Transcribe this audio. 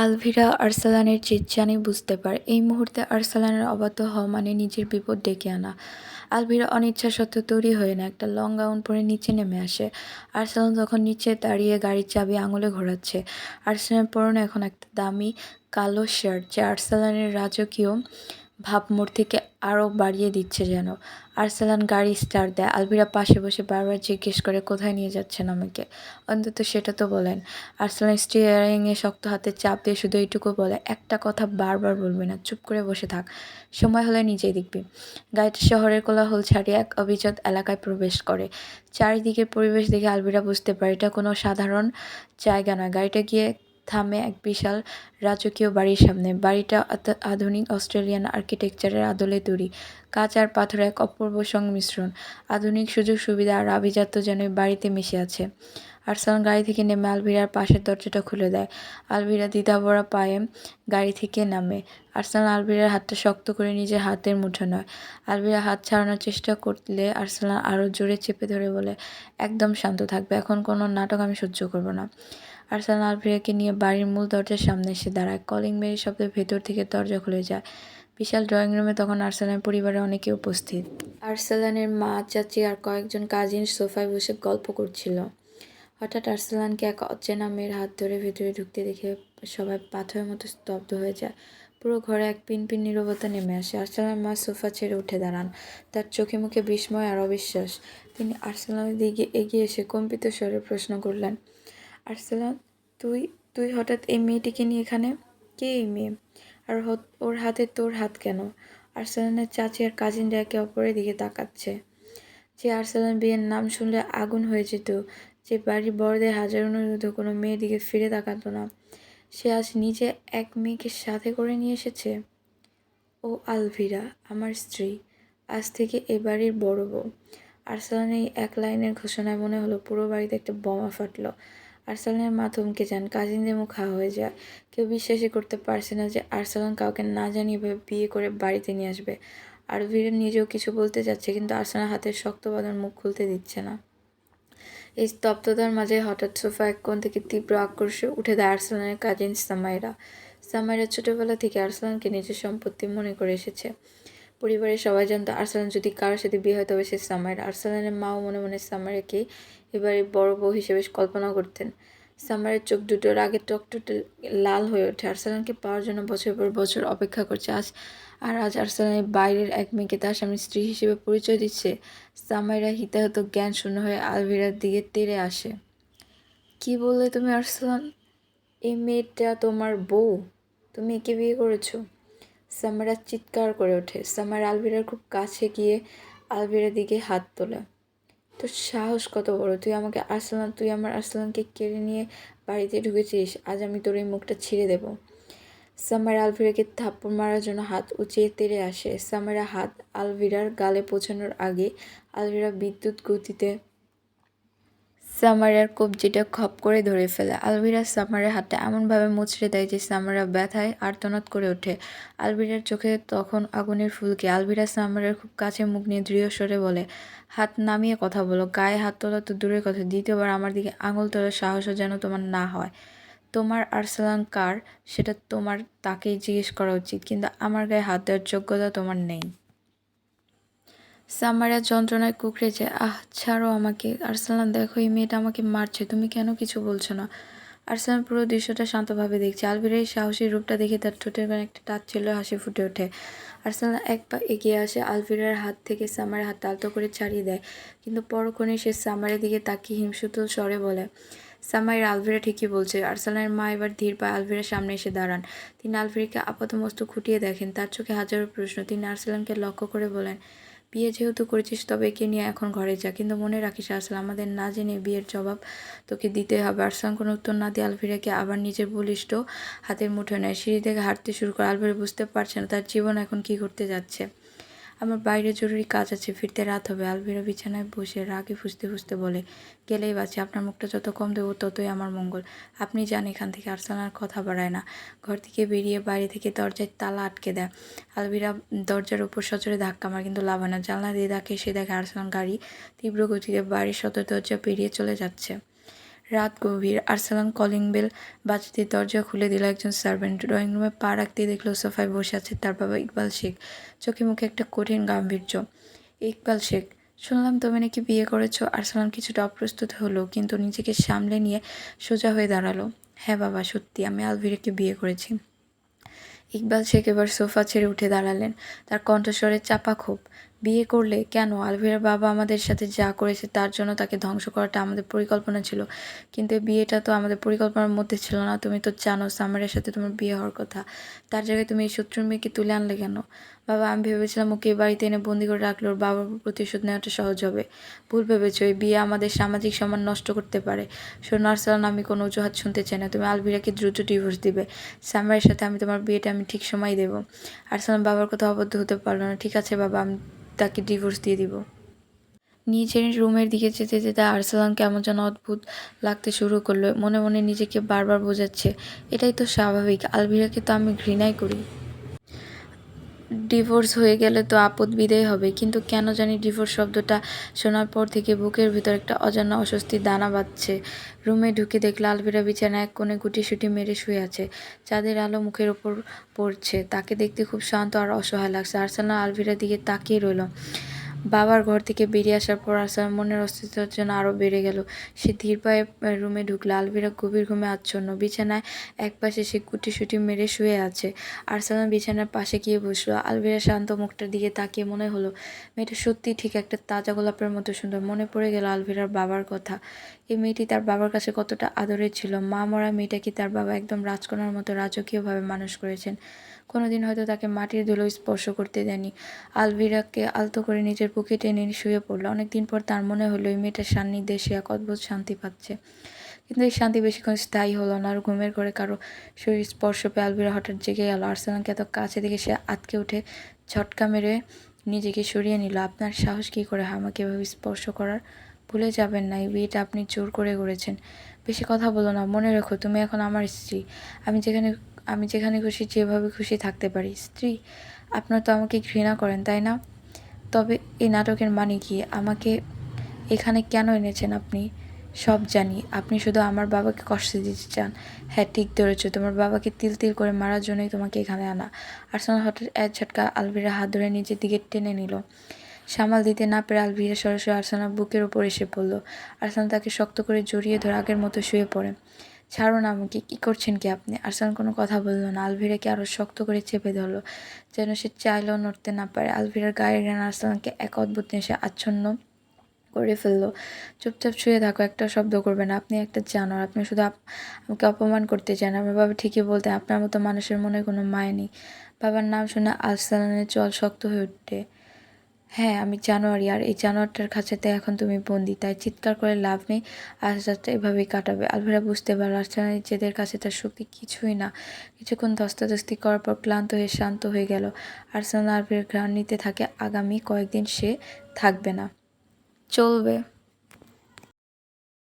আলভিরা আরসালানের চিৎচানি বুঝতে পারে। এই মুহূর্তে আরসালানের অবাধ্য হওয়া মানে নিজের বিপদ ডেকে আনা। আলভিরা অনিচ্ছা সত্ত্বেও তৈরি হয়ে না একটা লং গাউন পরে নিচে নেমে আসে। আরসালান তখন নিচে দাঁড়িয়ে গাড়ির চাবি আঙুলে ঘোরাচ্ছে। আরসালানের পরনে এখন একটা দামি কালো শার্ট, যা আরসালানের রাজকীয় ভাবমূর্তিকে আরও বাড়িয়ে দিচ্ছে যেন। আরসালান গাড়ি স্টার্ট দেয়। আলভিরা পাশে বসে বারবার জিজ্ঞেস করে, কোথায় নিয়ে যাচ্ছেন আমাকে? অন্তত সেটা তো বলেন। আরসালান স্টিয়ারিংয়ে শক্ত হাতে চাপ দিয়ে শুধু এইটুকু বলে, একটা কথা বারবার বলবি না, চুপ করে বসে থাক, সময় হলে নিজেই দেখবি। গাড়িটা শহরের কোলাহল ছাড়িয়ে এক অভিজাত এলাকায় প্রবেশ করে। চারিদিকের পরিবেশ দেখে আলভিরা বুঝতে পারে এটা কোনো সাধারণ জায়গা নয়। গাড়িটা গিয়ে থামে এক বিশাল রাজকীয় বাড়ির সামনে। বাড়িটা আধুনিক অস্ট্রেলিয়ান আর্কিটেকচারের আদলে তৈরি। কাঁচ আর পাথরের এক অপূর্ব সংমিশ্রণ। আধুনিক সুযোগ সুবিধা আর আভিজাত্য যেন বাড়িতে মিশে আছে। আরসালান গাড়ি থেকে নেমে আলভিরার পাশের দরজাটা খুলে দেয়। আলভিরা দ্বিধাভরা পায়ে গাড়ি থেকে নামে। আরসালান আলভিরার হাতটা শক্ত করে নিজের হাতের মুঠো নয়। আলভিরা হাত ছাড়ানোর চেষ্টা করলে আরসালান আরও জোরে চেপে ধরে বলে, একদম শান্ত থাকবে, এখন কোনো নাটক আমি সহ্য করব না। আরসালান আলভিরাকে নিয়ে বাড়ির মূল দরজার সামনে এসে দাঁড়ায়। কলিং বেলের শব্দে ভেতর থেকে দরজা খুলে যায়। বিশাল ড্রয়িং রুমে তখন আরসালানের পরিবারের অনেকে উপস্থিত। আরসালানের মা, চাচি আর কয়েকজন কাজিন সোফায় বসে গল্প করছিল। হঠাৎ আরসালানকে এক অচেনা মেয়ের হাত ধরে ভেতরে ঢুকতে দেখে সবাই পাথরের মতো স্তব্ধ হয়ে যায়। পুরো ঘরে এক পিনপিন নীরবতা নেমে আসে। আরসালানের মা সোফা ছেড়ে উঠে দাঁড়ান। তার চোখে মুখে বিস্ময় আর অবিশ্বাস। তিনি আরসালানের দিকে এগিয়ে এসে কম্পিত স্বরে প্রশ্ন করলেন, আরসালান, তুই তুই হঠাৎ এই মেয়েটিকে নিয়ে এখানে? কে এই মেয়ে? আর ওর হাতে তোর হাত কেন? আরসালানের চাচি আর কাজিনরা একে অপরের দিকে তাকাচ্ছে। যে আরসালান বিয়ের নাম শুনলে আগুন হয়ে যেত, যে বাড়ির বড়দের হাজার অনুরোধে কোনো মেয়ের দিকে ফিরে তাকাতো না, সে আজ নিজে এক মেয়েকে সাথে করে নিয়ে এসেছে। ও আলভিরা, আমার স্ত্রী, আজ থেকে এ বাড়ির বড় বউ। আরসালানের এই এক লাইনের ঘোষণায় মনে হলো পুরো বাড়িতে একটা বোমা ফাটলো। আরসালানের মা থমকে যান, কাজিনদের মুখ হা হয়ে যায়। কেউ বিশ্বাসই করতে পারছে না যে আরসালান কাউকে না জানিয়ে বিয়ে করে বাড়িতে নিয়ে আসবে। আলভিরা নিজেও কিছু বলতে যাচ্ছে, কিন্তু আরসালান হাতের শক্ত বাঁধন মুখ খুলতে দিচ্ছে না। এই স্তব্ধতার মাঝে হঠাৎ সোফা এক কোণ থেকে তীব্র আক্রোশে উঠে দেয় আরসালানের কাজিন সামাইরা। সামাইরা ছোটবেলা থেকে আরসালানকে নিজের সম্পত্তি মনে করে এসেছে। পরিবারের সবাই জানতো আরসালান যদি কারোর সাথে বিয়ে হয় তবে সে সামাইরা। আরসালানের মাও মনে মনে সামাইরাকে এবারে বড় বউ হিসেবে কল্পনা করতেন। সামাইরার চোখ দুটো রাগে টকটকে লাল হয়ে ওঠে। আরসালানকে পাওয়ার জন্য বছর পর বছর অপেক্ষা করছে। আজ আরসালানের বাইরের এক মেয়েকে তার স্বামীর স্ত্রী হিসেবে পরিচয় দিচ্ছে। সামাইরা হিতাহত জ্ঞান শূন্য হয়ে আলভিরার দিকে তেড়ে আসে। কি বললে তুমি আরসালান? এই মেয়েটা তোমার বউ? তুমি একে বিয়ে করেছো? সামাইরা চিৎকার করে ওঠে। সামাইরা আলভিরার খুব কাছে গিয়ে আলভিরার দিকে হাত তোলে। তোর সাহস কত বড়! তুই আমার আরসালানকে কেড়ে নিয়ে বাড়িতে ঢুকেছিস। আজ আমি তোর এই মুখটা ছিঁড়ে দেব। সামাইরা আলভিরাকে থাপ্পড় মারার জন্য হাত উঁচিয়ে তেড়ে আসে। সামাইরা হাত আলভিরার গালে পৌঁছানোর আগে আলভিরা বিদ্যুৎ গতিতে সামাইরার কবজিটা খপ করে ধরে ফেলে। আলভিরা সামাইরার হাতটা এমনভাবে মুচড়ে দেয় যে সামাইরা ব্যথায় আর্তনাদ করে ওঠে। আলভিরার চোখে তখন আগুনের ফুলকি। আলভিরা সামাইরার খুব কাছে মুখ নিয়ে দৃঢ় স্বরে বলে, হাত নামিয়ে কথা বলো। গায়ে হাত তোলা তো দূরের কথা, দ্বিতীয়বার আমার দিকে আঙুল তোলার সাহসও যেন তোমার না হয়। তোমার আরসালান কার সেটা তোমার তাকেই জিজ্ঞেস করা উচিত, কিন্তু আমার গায়ে হাত দেওয়ার যোগ্যতা তোমার নেই। সামাইরা যন্ত্রণায় কুঁকড়ে যায়। ছাড়ো আমাকে। আরসালান, দেখো এই মেয়েটা আমাকে মারছে, তুমি কেন কিছু বলছো না? আরসালান পুরো দৃশ্যটা শান্তভাবে দেখছে। আলভিরার এই সাহসী রূপটা দেখে তার ঠোঁটের কোণে একটা তাচ্ছিল্য হাসি ফুটে ওঠে। আরসালান এক পা এগিয়ে আসে, আলভিরার হাত থেকে সামাইরার হাত আলতো করে ছাড়িয়ে দেয়, কিন্তু পরক্ষণেই সে সামাইরার দিকে তাকিয়ে হিমশীতল স্বরে বলে, সামাইরা, আলভিরা ঠিকই বলছে। আরসালানের মা এবার ধীর পায়ে আলভিরার সামনে এসে দাঁড়ান। তিনি আলভিরাকে আপাতমস্তক খুঁটিয়ে দেখেন। তার চোখে হাজারো প্রশ্ন। তিনি আরসালানকে লক্ষ্য করে বলেন, বিয়ে যেহেতু করেছিস তবে একে নিয়ে এখন ঘরে যা, কিন্তু মনে রাখিস আরসালান, আমাদের না জেনে বিয়ের জবাব তোকে দিতেই হবে। আরসালান কোনো উত্তর না দিয়ে আলভিরাকে আবার নিজের বলিষ্ঠ হাতের মুঠোয় নেয়। সিঁড়ি থেকে হাঁটতে শুরু করে। আলভিরা বুঝতে পারছে না তার জীবন এখন কী ঘটতে যাচ্ছে। আমার বাইরে জরুরি কাজ আছে, ফিরতে রাত হবে। আলভিরা বিছানায় বসে রাগে ফুঁসতে ফুঁসতে বলে, গেলেই বাঁচি। আপনার মুখটা যত কম দেবো ততই আমার মঙ্গল। আপনি যান এখান থেকে। আরসালান কথা বাড়ায় না। ঘর থেকে বেরিয়ে বাইরে থেকে দরজায় তালা আটকে দেয়। আলভিরা দরজার উপর সজোরে ধাক্কা মারে, কিন্তু লাভ হয় না। জানলা দিয়ে দেখে আরসালান গাড়ি তীব্র গতিতে বাড়ির সদর দরজা পেরিয়ে চলে যাচ্ছে। রাত গভীর। আরসালান কলিং বেল বাজতে দরজা খুলে দিল একজন সার্ভেন্ট। ড্রয়িং রুমে পা রাখতেই দেখলো সোফায় বসে আছে তার বাবা ইকবাল শেখ। চোখে মুখে একটা কঠিন গাম্ভীর্য। ইকবাল শেখ, শুনলাম তুমি নাকি বিয়ে করেছো? আরসালান কিছুটা অপ্রস্তুত হলো, কিন্তু নিজেকে সামলে নিয়ে সোজা হয়ে দাঁড়ালো। হ্যাঁ বাবা, সত্যি আমি আলভিরাকে বিয়ে করেছি। ইকবাল শেখ এবার সোফা ছেড়ে উঠে দাঁড়ালেন। তার কণ্ঠস্বরে চাপা ক্ষোভ। বিয়ে করলে কেন? আলভিরার বাবা আমাদের সাথে যা করেছে তার জন্য তাকে ধ্বংস করাটা আমাদের পরিকল্পনা ছিল, কিন্তু এই বিয়েটা তো আমাদের পরিকল্পনার মধ্যে ছিল না। তুমি তো জানো সামারের সাথে তোমার বিয়ে হওয়ার কথা, তার জায়গায় তুমি এই শত্রুর মেয়েকে তুলে আনলে কেন? বাবা, আমি ভেবেছিলাম ওকে এই বাড়িতে এনে বন্দি করে রাখলে ওর বাবার উপর প্রতিশোধ নেওয়াটা সহজ হবে। ভুল ভেবেছো, এই বিয়ে আমাদের সামাজিক সম্মান নষ্ট করতে পারে। শোনো আরসালান, আমি কোনো অজুহাত শুনতে চাই না। তুমি আলভিরাকে দ্রুত ডিভোর্স দিবে। সামারের সাথে আমি তোমার বিয়েটা আমি ঠিক সময় দেবো। আরসালান বাবার কথা অবদ্ধ হতে পারলো না। ঠিক আছে বাবা, আমি তাকে ডিভোর্স দিয়ে দিব। নিজের রুমের দিকে যেতে যেতে আরসালান কেমন যেন অদ্ভুত লাগতে শুরু করলো। মনে মনে নিজেকে বারবার বোঝাচ্ছে, এটাই তো স্বাভাবিক, আলভিরাকে তো আমি ঘৃণাই করি। ডিভোর্স হয়ে গেলে তো আপদ বিদায় হবে, কিন্তু কেন জানি ডিভোর্স শব্দটা শোনার পর থেকে বুকের ভিতর একটা অজানা অস্বস্তির দানা বাঁধছে। রুমে ঢুকে দেখলে আলভিরা বিছানায় এক কোণে গুটিসুটি মেরে শুয়ে আছে। চাঁদের আলো মুখের ওপর পড়ছে। তাকে দেখতে খুব শান্ত আর অসহায় লাগছে। আরসালান আলভিরার দিকে তাকিয়ে রইল। বাবার ঘর থেকে বেরিয়ে আসার পর আরসালান মনের অস্থিরতার জন্য আরও বেড়ে গেল। সে ধীর পায়ে রুমে ঢুকলো। আলভিরা গভীর ঘুমে আচ্ছন্ন। বিছানায় একপাশে সে গুটিসুটি মেরে শুয়ে আছে। আরসালান বিছানার পাশে গিয়ে বসলো। আলভিরা শান্ত মুখটার দিকে তাকিয়ে মনে হলো মেয়েটা সত্যিই ঠিক একটা তাজা গোলাপের মতো সুন্দর। মনে পড়ে গেল আলভিরার বাবার কথা। এই মেয়েটি তার বাবার কাছে কতটা আদরের ছিল। মা মরা মেয়েটাকে তার বাবা একদম রাজকন্যার মতো রাজকীয়ভাবে মানুষ করেছেন। কোনোদিন হয়তো তাকে মাটির ধুলো স্পর্শ করতে দেয়নি। আলভিরাকে আলতো করে নিজের বুকে টেনে শুয়ে পড়লো। অনেকদিন পর তার মনে হলো এই মেয়েটার সান্নিধ্যে সে এক অদ্ভুত শান্তি পাচ্ছে। কিন্তু এই শান্তি বেশিক্ষণ স্থায়ী হলো না। আর ঘুমের ঘরে কারো শরীর স্পর্শ পেয়ে আলভিরা হঠাৎ জেগে গেল। আরসালানকে এত কাছে দেখে সে আঁতকে উঠে ঝটকা মেরে নিজেকে সরিয়ে নিল। আপনার সাহস কী করে হয় আমাকে এভাবে স্পর্শ করার? ভুলে যাবেন না, এই বিয়েটা আপনি জোর করে করেছেন। বেশি কথা বলো না, মনে রেখো তুমি এখন আমার স্ত্রী। আমি যেখানে খুশি যেভাবে খুশি থাকতে পারি। স্ত্রী? আপনার তো আমাকে ঘৃণা করেন, তাই না? তবে এই নাটকের মানে কি? আমাকে এখানে কেন এনেছেন আপনি? সব জানি। আপনি শুধু আমার বাবাকে কষ্ট দিতে চান। হ্যাঁ, ঠিক ধরেছো, তোমার বাবাকে তিল তিল করে মারার জন্যই তোমাকে এখানে আনা। আরসালান হঠাৎ এক ঝটকা আলভিরার হাত ধরে নিজের দিকে টেনে নিল। সামাল দিতে না পেরে আলভিরা সরাসরি আরসালানের বুকের ওপর এসে পড়ল। আরসালান তাকে শক্ত করে জড়িয়ে ধরে আগের মতো শুয়ে পড়ে। ছাড়ুন আমাকে, কী করছেন কি আপনি? আরসালান কোনো কথা বলল না। আলভিরাকে আরও শক্ত করে চেপে ধরল, যেন সে চাইলেও নড়তে না পারে। আলভিরার গায়ের ঘ্রাণ আরসালানকে এক অদ্ভুত নেশে আচ্ছন্ন করে ফেললো। চুপচাপ শুয়ে থাকো, একটা শব্দ করবে না। আপনি একটা জানোয়ার। আপনি শুধু আমাকে অপমান করতে চান। আমার বাবা ঠিকই বলতেন, আপনার মতো মানুষের মনে কোনো মায়া নেই। বাবার নাম শুনে আরসালানের চল শক্ত হয়ে ওঠে। হ্যাঁ, আমি জানোয়ারই, আর এই জানোয়ারটার খাঁচাতে এখন তুমি বন্দি। তাই চিৎকার করে লাভ নেই। আজ রাতটা এভাবেই কাটাবে। আলভিরা বুঝতে পারল আরসালানের জেদের কাছে তার শক্তি কিছুই না। কিছুক্ষণ ধস্তাধস্তি করার পর ক্লান্ত হয়ে শান্ত হয়ে গেল। আরসালান আলভিরার ঘ্রাণ নিতে থাকে। আগামী কয়েকদিন সে থাকবে না, চলবে।